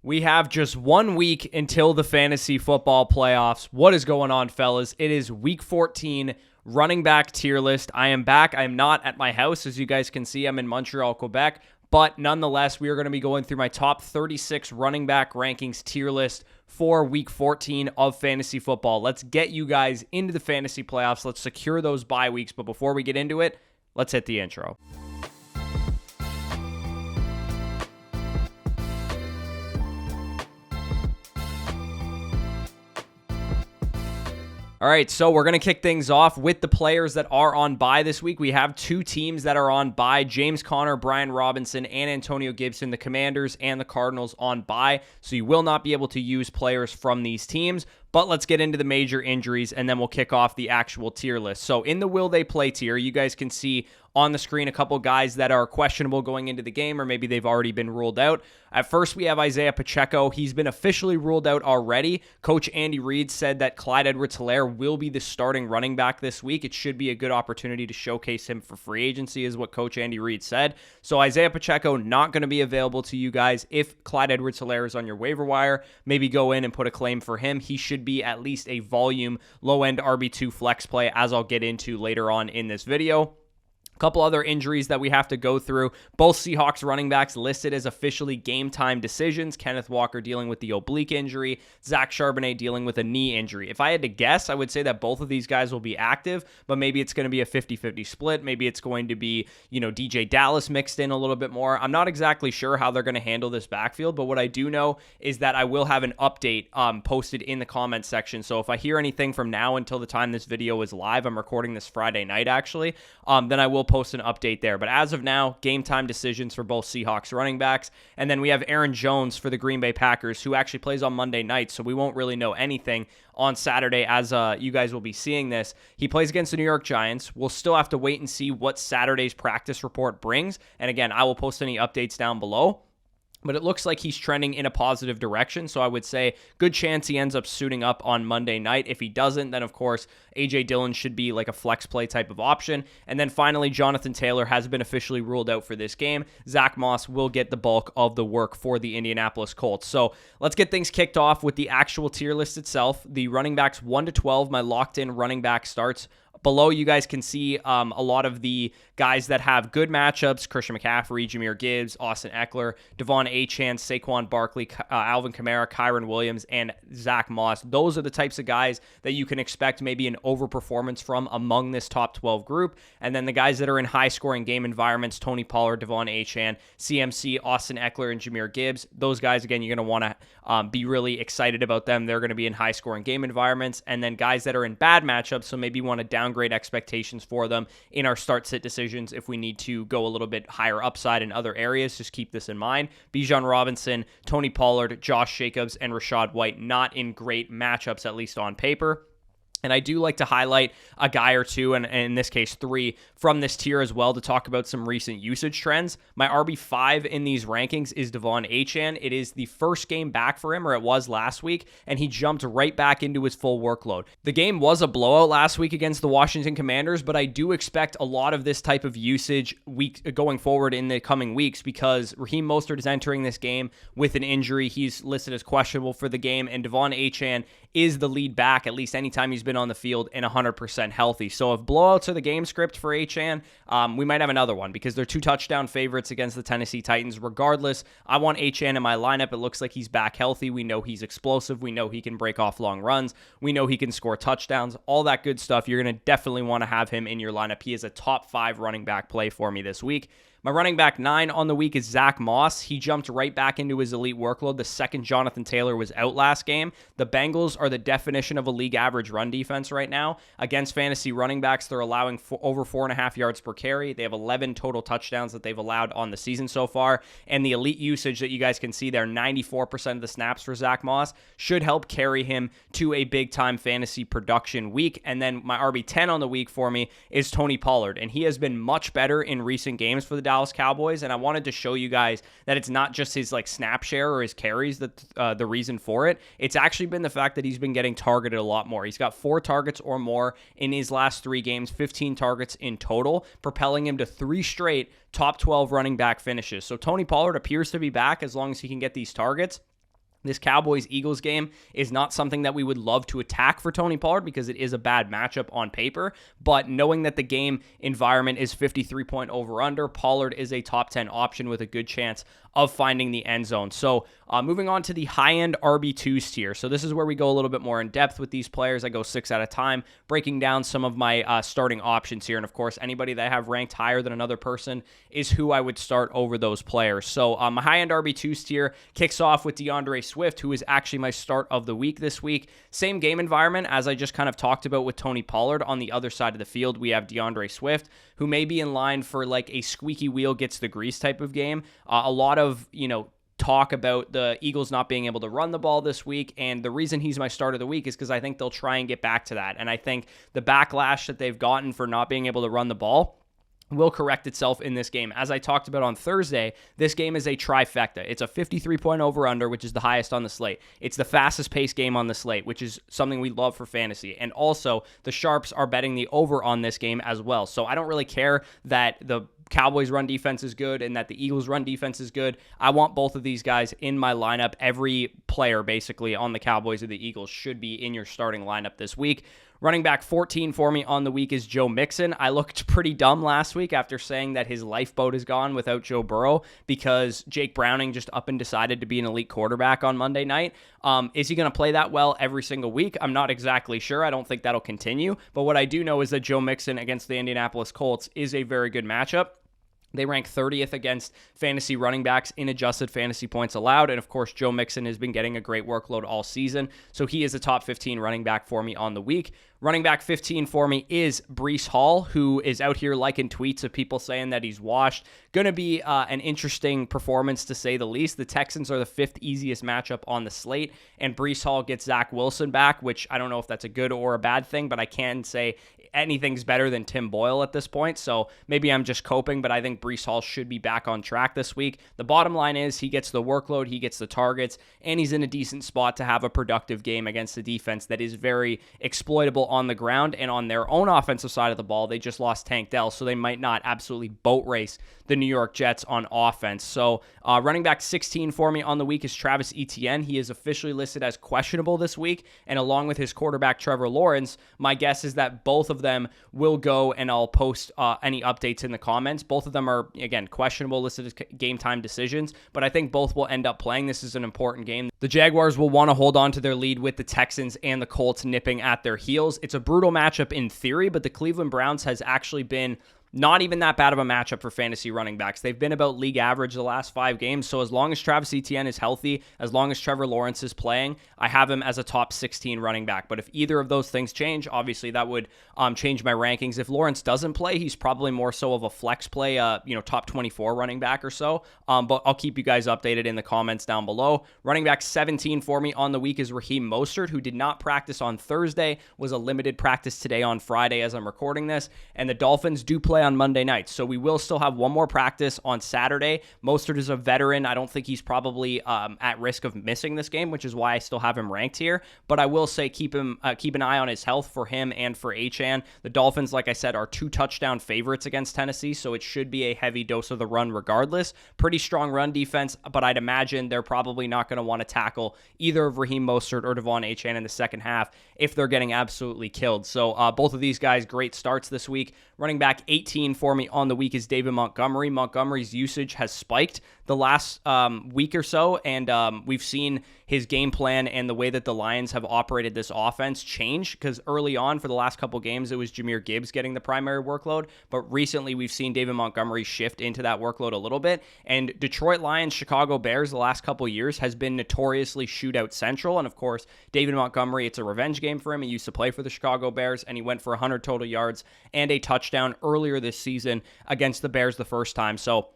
We have just 1 week until the fantasy football playoffs. What is going on, fellas? It is week 14, running back tier list. I am back. I am not at my house. As you guys can see, I'm in Montreal, Quebec. But nonetheless, we are going to be going through my top 36 running back rankings tier list for week 14 of fantasy football. Let's get you guys into the fantasy playoffs. Let's secure those bye weeks. But before we get into it, let's hit the intro. All right, so we're going to kick things off with the players that are on bye this week. We have two teams that are on bye, James Conner, Brian Robinson, and Antonio Gibson, the Commanders and the Cardinals on bye. So you will not be able to use players from these teams. But let's get into the major injuries, and then we'll kick off the actual tier list. So in the will they play tier, you guys can see on the screen a couple guys that are questionable going into the game, or maybe they've already been ruled out. At first, we have Isaiah Pacheco. He's been officially ruled out already. Coach Andy Reid said that Clyde Edwards-Helaire will be the starting running back this week. It should be a good opportunity to showcase him for free agency, is what Coach Andy Reid said. So Isaiah Pacheco not going to be available to you guys. If Clyde Edwards-Helaire is on your waiver wire, maybe go in and put a claim for him. He should be at least a volume low-end RB2 flex play, as I'll get into later on in this video. Couple other injuries that we have to go through. Both Seahawks running backs listed as officially game time decisions. Kenneth Walker dealing with the oblique injury. Zach Charbonnet dealing with a knee injury. If I had to guess, I would say that both of these guys will be active, but maybe it's going to be a 50-50 split. Maybe it's going to be, DJ Dallas mixed in a little bit more. I'm not exactly sure how they're going to handle this backfield, but what I do know is that I will have an update posted in the comments section. So if I hear anything from now until the time this video is live, I'm recording this Friday night actually, then I will post an update there. But as of now, game time decisions for both Seahawks running backs. And then we have Aaron Jones for the Green Bay Packers, who actually plays on Monday night, so we won't really know anything on Saturday as you guys will be seeing this. He plays against the New York Giants. We'll still have to wait and see what Saturday's practice report brings. And again, I will post any updates down below. But it looks like he's trending in a positive direction, so I would say good chance he ends up suiting up on Monday night. If he doesn't, then of course, A.J. Dillon should be like a flex play type of option. And then finally, Jonathan Taylor has been officially ruled out for this game. Zach Moss will get the bulk of the work for the Indianapolis Colts. So let's get things kicked off with the actual tier list itself. The running backs 1 to 12, my locked-in running back starts. Below, you guys can see a lot of the guys that have good matchups: Christian McCaffrey, Jahmyr Gibbs, Austin Eckler, Devon Achane, Saquon Barkley, Alvin Kamara, Kyron Williams, and Zach Moss. Those are the types of guys that you can expect maybe an overperformance from among this top 12 group. And then the guys that are in high-scoring game environments: Tony Pollard, Devon Achane, CMC, Austin Eckler, and Jahmyr Gibbs. Those guys, again, you're going to want to be really excited about them. They're going to be in high-scoring game environments. And then guys that are in bad matchups, so maybe you want to downgrade expectations for them in our start-sit decisions if we need to go a little bit higher upside in other areas. Just keep this in mind. Bijan Robinson, Tony Pollard, Josh Jacobs, and Rachaad White not in great matchups, at least on paper. And I do like to highlight a guy or two, and in this case 3, from this tier as well to talk about some recent usage trends. My RB5 in these rankings is Devon Achane. It is the first game back for him, or it was last week, and he jumped right back into his full workload. The game was a blowout last week against the Washington Commanders, but I do expect a lot of this type of usage going forward in the coming weeks because Raheem Mostert is entering this game with an injury. He's listed as questionable for the game, and Devon Achane is the lead back, at least anytime he's been on the field, and 100% healthy. So if blowouts are the game script for Achane, we might have another one because they're 2 touchdown favorites against the Tennessee Titans. Regardless, I want Achane in my lineup. It looks like he's back healthy. We know he's explosive. We know he can break off long runs. We know he can score touchdowns, all that good stuff. You're going to definitely want to have him in your lineup. He is a top 5 running back play for me this week. My running back 9 on the week is Zach Moss. He jumped right back into his elite workload the second Jonathan Taylor was out last game. The Bengals are the definition of a league average run defense right now. Against fantasy running backs, they're allowing over 4.5 yards per carry. They have 11 total touchdowns that they've allowed on the season so far. And the elite usage that you guys can see there, 94% of the snaps for Zach Moss, should help carry him to a big-time fantasy production week. And then my RB10 on the week for me is Tony Pollard. And he has been much better in recent games for the Dallas Cowboys, and I wanted to show you guys that it's not just his snap share or his carries that the reason for it. It's actually been the fact that he's been getting targeted a lot more. He's got 4 targets or more in his last 3 games, 15 targets in total, propelling him to 3 straight top 12 running back finishes. So Tony Pollard appears to be back as long as he can get these targets. This Cowboys-Eagles game is not something that we would love to attack for Tony Pollard because it is a bad matchup on paper, but knowing that the game environment is 53-point over-under, Pollard is a top 10 option with a good chance of finding the end zone. So moving on to the high-end RB2s tier. So this is where we go a little bit more in depth with these players. I go 6 at a time, breaking down some of my starting options here. And of course, anybody that I have ranked higher than another person is who I would start over those players. So my high-end RB2s tier kicks off with DeAndre Swift, who is actually my start of the week this week. Same game environment as I just kind of talked about with Tony Pollard. On the other side of the field, we have DeAndre Swift, who may be in line for like a squeaky wheel gets the grease type of game. A lot of, talk about the Eagles not being able to run the ball this week, and the reason he's my start of the week is because I think they'll try and get back to that. And I think the backlash that they've gotten for not being able to run the ball will correct itself in this game. As I talked about on Thursday, this game is a trifecta. It's a 53-point over-under, which is the highest on the slate. It's the fastest-paced game on the slate, which is something we love for fantasy. And also, the Sharps are betting the over on this game as well. So I don't really care that the Cowboys run defense is good and that the Eagles run defense is good. I want both of these guys in my lineup. Every player basically on the Cowboys or the Eagles should be in your starting lineup this week. Running back 14 for me on the week is Joe Mixon. I looked pretty dumb last week after saying that his lifeboat is gone without Joe Burrow because Jake Browning just up and decided to be an elite quarterback on Monday night. Is he going to play that well every single week? I'm not exactly sure. I don't think that'll continue. But what I do know is that Joe Mixon against the Indianapolis Colts is a very good matchup. They rank 30th against fantasy running backs in adjusted fantasy points allowed. And of course, Joe Mixon has been getting a great workload all season. So he is a top 15 running back for me on the week. Running back 15 for me is Breece Hall, who is out here liking tweets of people saying that he's washed. Going to be an interesting performance to say the least. The Texans are the 5th easiest matchup on the slate, and Breece Hall gets Zach Wilson back, which I don't know if that's a good or a bad thing, but I can say anything's better than Tim Boyle at this point. So maybe I'm just coping, but I think Breece Hall should be back on track this week. The bottom line is he gets the workload, he gets the targets, and he's in a decent spot to have a productive game against the defense that is very exploitable on the ground. And on their own offensive side of the ball, they just lost Tank Dell, so they might not absolutely boat race the New York Jets on offense. So running back 16 for me on the week is Travis Etienne. He is officially listed as questionable this week, and along with his quarterback Trevor Lawrence, my guess is that both of them will go, and I'll post any updates in the comments. Both of them are, again, questionable, listed as game time decisions, but I think both will end up playing. This is an important game. The Jaguars will want to hold on to their lead with the Texans and the Colts nipping at their heels. It's a brutal matchup in theory, but the Cleveland Browns has actually been not even that bad of a matchup for fantasy running backs. They've been about league average the last 5 games. So as long as Travis Etienne is healthy, as long as Trevor Lawrence is playing, I have him as a top 16 running back. But if either of those things change, obviously that would change my rankings. If Lawrence doesn't play, he's probably more so of a flex play, top 24 running back or so. But I'll keep you guys updated in the comments down below. Running back 17 for me on the week is Raheem Mostert, who did not practice on Thursday, was a limited practice today on Friday as I'm recording this. And the Dolphins do play on Monday night, so we will still have one more practice on Saturday. Mostert is a veteran. I don't think he's probably at risk of missing this game, which is why I still have him ranked here. But I will say keep an eye on his health for him and for Achane. The Dolphins, like I said, are 2 touchdown favorites against Tennessee, so it should be a heavy dose of the run regardless. Pretty strong run defense, but I'd imagine they're probably not going to want to tackle either of Raheem Mostert or Devon Achane in the second half if they're getting absolutely killed. So both of these guys, great starts this week. Running back 18 for me on the week is David Montgomery. Montgomery's usage has spiked the last week or so, and we've seen his game plan and the way that the Lions have operated this offense change, because early on for the last couple games, it was Jahmyr Gibbs getting the primary workload, but recently we've seen David Montgomery shift into that workload a little bit, and Detroit Lions, Chicago Bears the last couple years has been notoriously shootout central, and of course, David Montgomery, it's a revenge game for him. He used to play for the Chicago Bears, and he went for 100 total yards and a touchdown earlier this season against the Bears the first time. So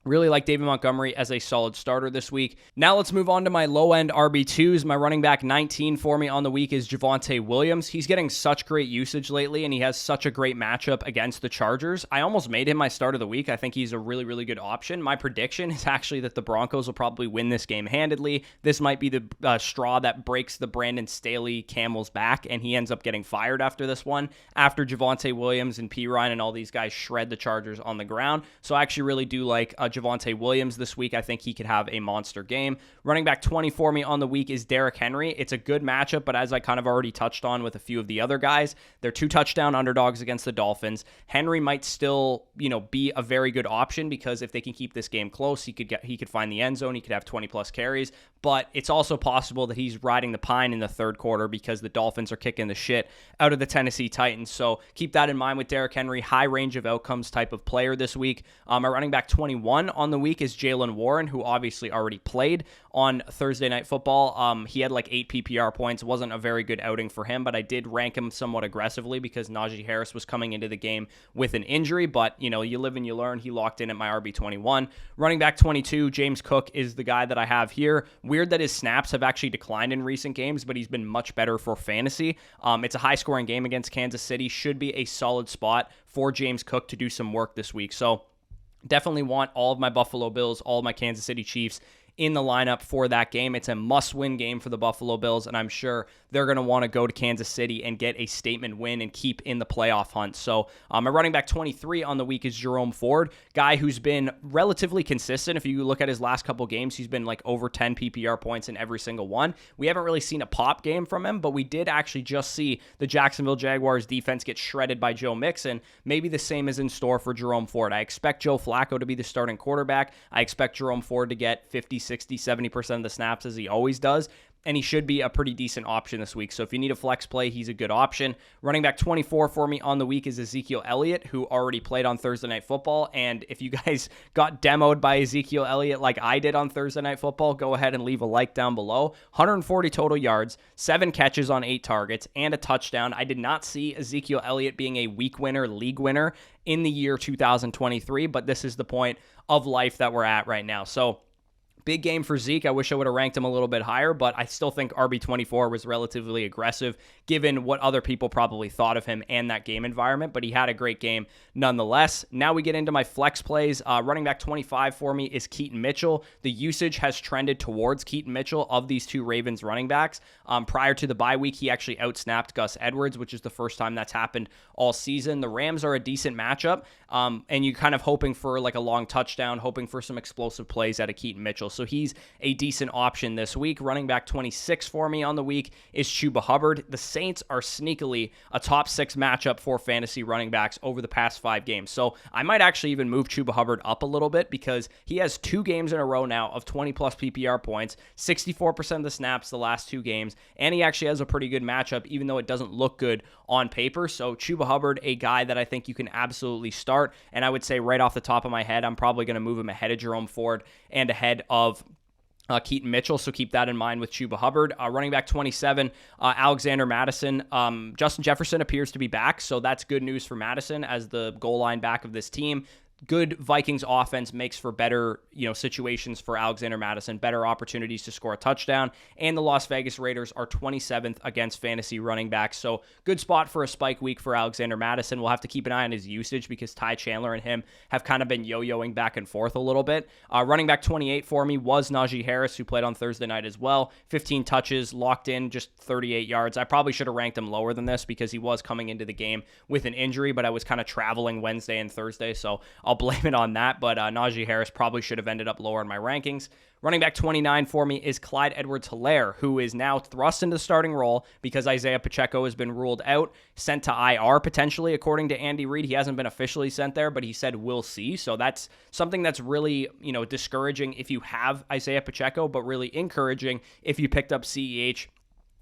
really like David Montgomery as a solid starter this week. Now let's move on to my low-end RB2s. My running back 19 for me on the week is Javonte Williams. He's getting such great usage lately, and he has such a great matchup against the Chargers. I almost made him my start of the week. I think he's a really, really good option. My prediction is actually that the Broncos will probably win this game handedly. This might be the straw that breaks the Brandon Staley camel's back, and he ends up getting fired after this one, after Javonte Williams and P. Ryan and all these guys shred the Chargers on the ground. So I actually really do like Javonte Williams this week. I think he could have a monster game. Running back 20 for me on the week is Derrick Henry. It's a good matchup, but as I kind of already touched on with a few of the other guys, they're 2 touchdown underdogs against the Dolphins. Henry might still, be a very good option because if they can keep this game close, he could find the end zone. He could have 20 plus carries, but it's also possible that he's riding the pine in the third quarter because the Dolphins are kicking the shit out of the Tennessee Titans. So keep that in mind with Derrick Henry, high range of outcomes type of player this week. My running back 21 on the week is Jaylen Warren, who obviously already played on Thursday Night Football. He had like 8 PPR points. It wasn't a very good outing for him, but I did rank him somewhat aggressively because Najee Harris was coming into the game with an injury, but you live and you learn. He locked in at my RB21. Running back 22, James Cook is the guy that I have here. Weird that his snaps have actually declined in recent games, but he's been much better for fantasy. It's a high-scoring game against Kansas City. Should be a solid spot for James Cook to do some work this week. So definitely want all of my Buffalo Bills, all of my Kansas City Chiefs in the lineup for that game. It's a must-win game for the Buffalo Bills, and I'm sure they're going to want to go to Kansas City and get a statement win and keep in the playoff hunt. So my running back 23 on the week is Jerome Ford, guy who's been relatively consistent. If you look at his last couple games, he's been like over 10 PPR points in every single one. We haven't really seen a pop game from him, but we did actually just see the Jacksonville Jaguars defense get shredded by Joe Mixon. Maybe the same is in store for Jerome Ford. I expect Joe Flacco to be the starting quarterback. I expect Jerome Ford to get 50, 60, 70% of the snaps as he always does, and he should be a pretty decent option this week. So if you need a flex play, he's a good option. Running back 24 for me on the week is Ezekiel Elliott, who already played on Thursday Night Football. And if you guys got demoed by Ezekiel Elliott like I did on Thursday Night Football, go ahead and leave a like down below. 140 total yards, 7 catches on 8 targets, and a touchdown. I did not see Ezekiel Elliott being a week winner, league winner in the year 2023, but this is the point of life that we're at right now. So big game for Zeke. I wish I would have ranked him a little bit higher, but I still think RB24 was relatively aggressive given what other people probably thought of him and that game environment, but he had a great game nonetheless. Now we get into my flex plays. Running back 25 for me is Keaton Mitchell. The usage has trended towards Keaton Mitchell of these 2 Ravens running backs. Prior to the bye week, he actually outsnapped Gus Edwards, which is the first time that's happened all season. The Rams are a decent matchup, and you're kind of hoping for like a long touchdown, hoping for some explosive plays out of Keaton Mitchell. So he's a decent option this week. Running back 26 for me on the week is Chuba Hubbard. The Saints are sneakily a top 6 matchup for fantasy running backs over the past 5 games. So I might actually even move Chuba Hubbard up a little bit because he has 2 games in a row now of 20 plus PPR points, 64% of the snaps the last 2 games, and he actually has a pretty good matchup even though it doesn't look good on paper. So Chuba Hubbard, a guy that I think you can absolutely start, and I would say right off the top of my head, I'm probably going to move him ahead of Jerome Ford and ahead of Keaton Mitchell, so keep that in mind with Chuba Hubbard. Running back 27, Alexander Mattison. Justin Jefferson appears to be back, so that's good news for Mattison as the goal line back of this team. Good Vikings offense makes for better, situations for Alexander Mattison, better opportunities to score a touchdown, and the Las Vegas Raiders are 27th against fantasy running backs, so good spot for a spike week for Alexander Mattison. We'll have to keep an eye on his usage because Ty Chandler and him have kind of been yo-yoing back and forth a little bit. Running back 28 for me was Najee Harris, who played on Thursday night as well. 15 touches, locked in, just 38 yards. I probably should have ranked him lower than this because he was coming into the game with an injury, but I was kind of traveling Wednesday and Thursday, so I'll blame it on that, but Najee Harris probably should have ended up lower in my rankings. Running back 29 for me is Clyde Edwards-Helaire, who is now thrust into the starting role because Isaiah Pacheco has been ruled out, sent to IR potentially, according to Andy Reid. He hasn't been officially sent there, but he said we'll see. So that's something that's really, discouraging if you have Isaiah Pacheco, but really encouraging if you picked up CEH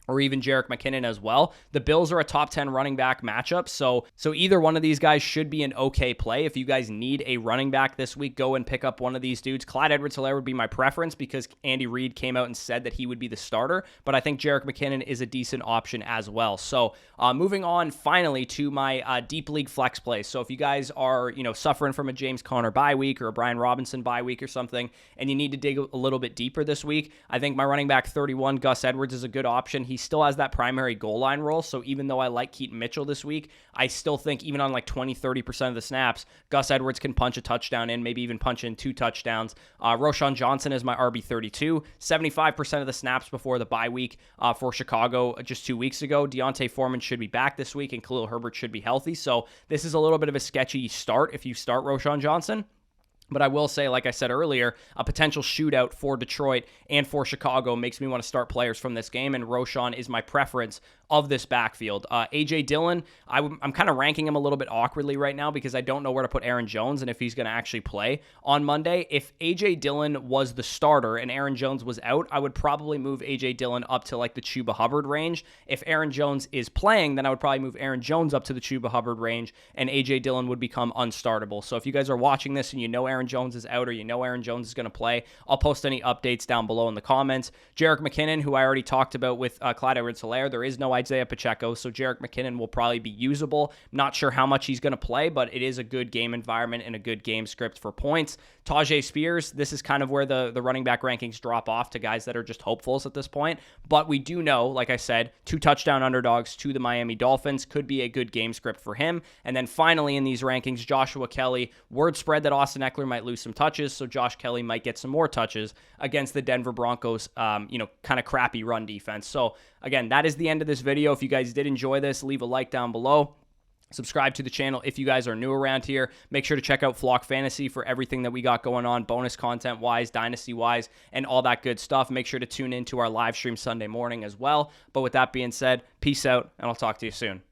or even Jerick McKinnon as well. The Bills are a top 10 running back matchup, so either one of these guys should be an okay play. If you guys need a running back this week, go and pick up one of these dudes. Clyde Edwards-Helaire would be my preference because Andy Reid came out and said that he would be the starter, but I think Jerick McKinnon is a decent option as well. So moving on finally to my deep league flex plays. So if you guys are suffering from a James Conner bye week or a Brian Robinson bye week or something, and you need to dig a little bit deeper this week, I think my running back 31, Gus Edwards, is a good option. He still has that primary goal line role, so even though I like Keaton Mitchell this week, I still think even on like 20-30% of the snaps, Gus Edwards can punch a touchdown in, maybe even punch in 2 touchdowns. Roschon Johnson is my RB32, 75% of the snaps before the bye week for Chicago just 2 weeks ago. Deontay Foreman should be back this week, and Khalil Herbert should be healthy, so this is a little bit of a sketchy start if you start Roschon Johnson. But I will say, like I said earlier, a potential shootout for Detroit and for Chicago makes me want to start players from this game, and Roschon is my preference of this backfield. A.J. Dillon, I'm kind of ranking him a little bit awkwardly right now because I don't know where to put Aaron Jones and if he's going to actually play on Monday. If A.J. Dillon was the starter and Aaron Jones was out, I would probably move A.J. Dillon up to like the Chuba Hubbard range. If Aaron Jones is playing, then I would probably move Aaron Jones up to the Chuba Hubbard range, and A.J. Dillon would become unstartable. So if you guys are watching this and you know Aaron Jones is out or you know Aaron Jones is going to play, I'll post any updates down below in the comments. Jerick McKinnon, who I already talked about with Clyde Edwards-Helaire, there is no Isaiah Pacheco, so Jerick McKinnon will probably be usable. Not sure how much he's going to play, but it is a good game environment and a good game script for points. Tajay Spears, this is kind of where the running back rankings drop off to guys that are just hopefuls at this point. But we do know, like I said, 2 touchdown underdogs to the Miami Dolphins could be a good game script for him. And then finally in these rankings, Joshua Kelly, word spread that Austin Eckler might lose some touches, so Josh Kelly might get some more touches against the Denver Broncos, kind of crappy run defense. So again, that is the end of this video. If you guys did enjoy this, leave a like down below. Subscribe to the channel if you guys are new around here. Make sure to check out Flock Fantasy for everything that we got going on, bonus content-wise, dynasty-wise, and all that good stuff. Make sure to tune in to our live stream Sunday morning as well. But with that being said, peace out, and I'll talk to you soon.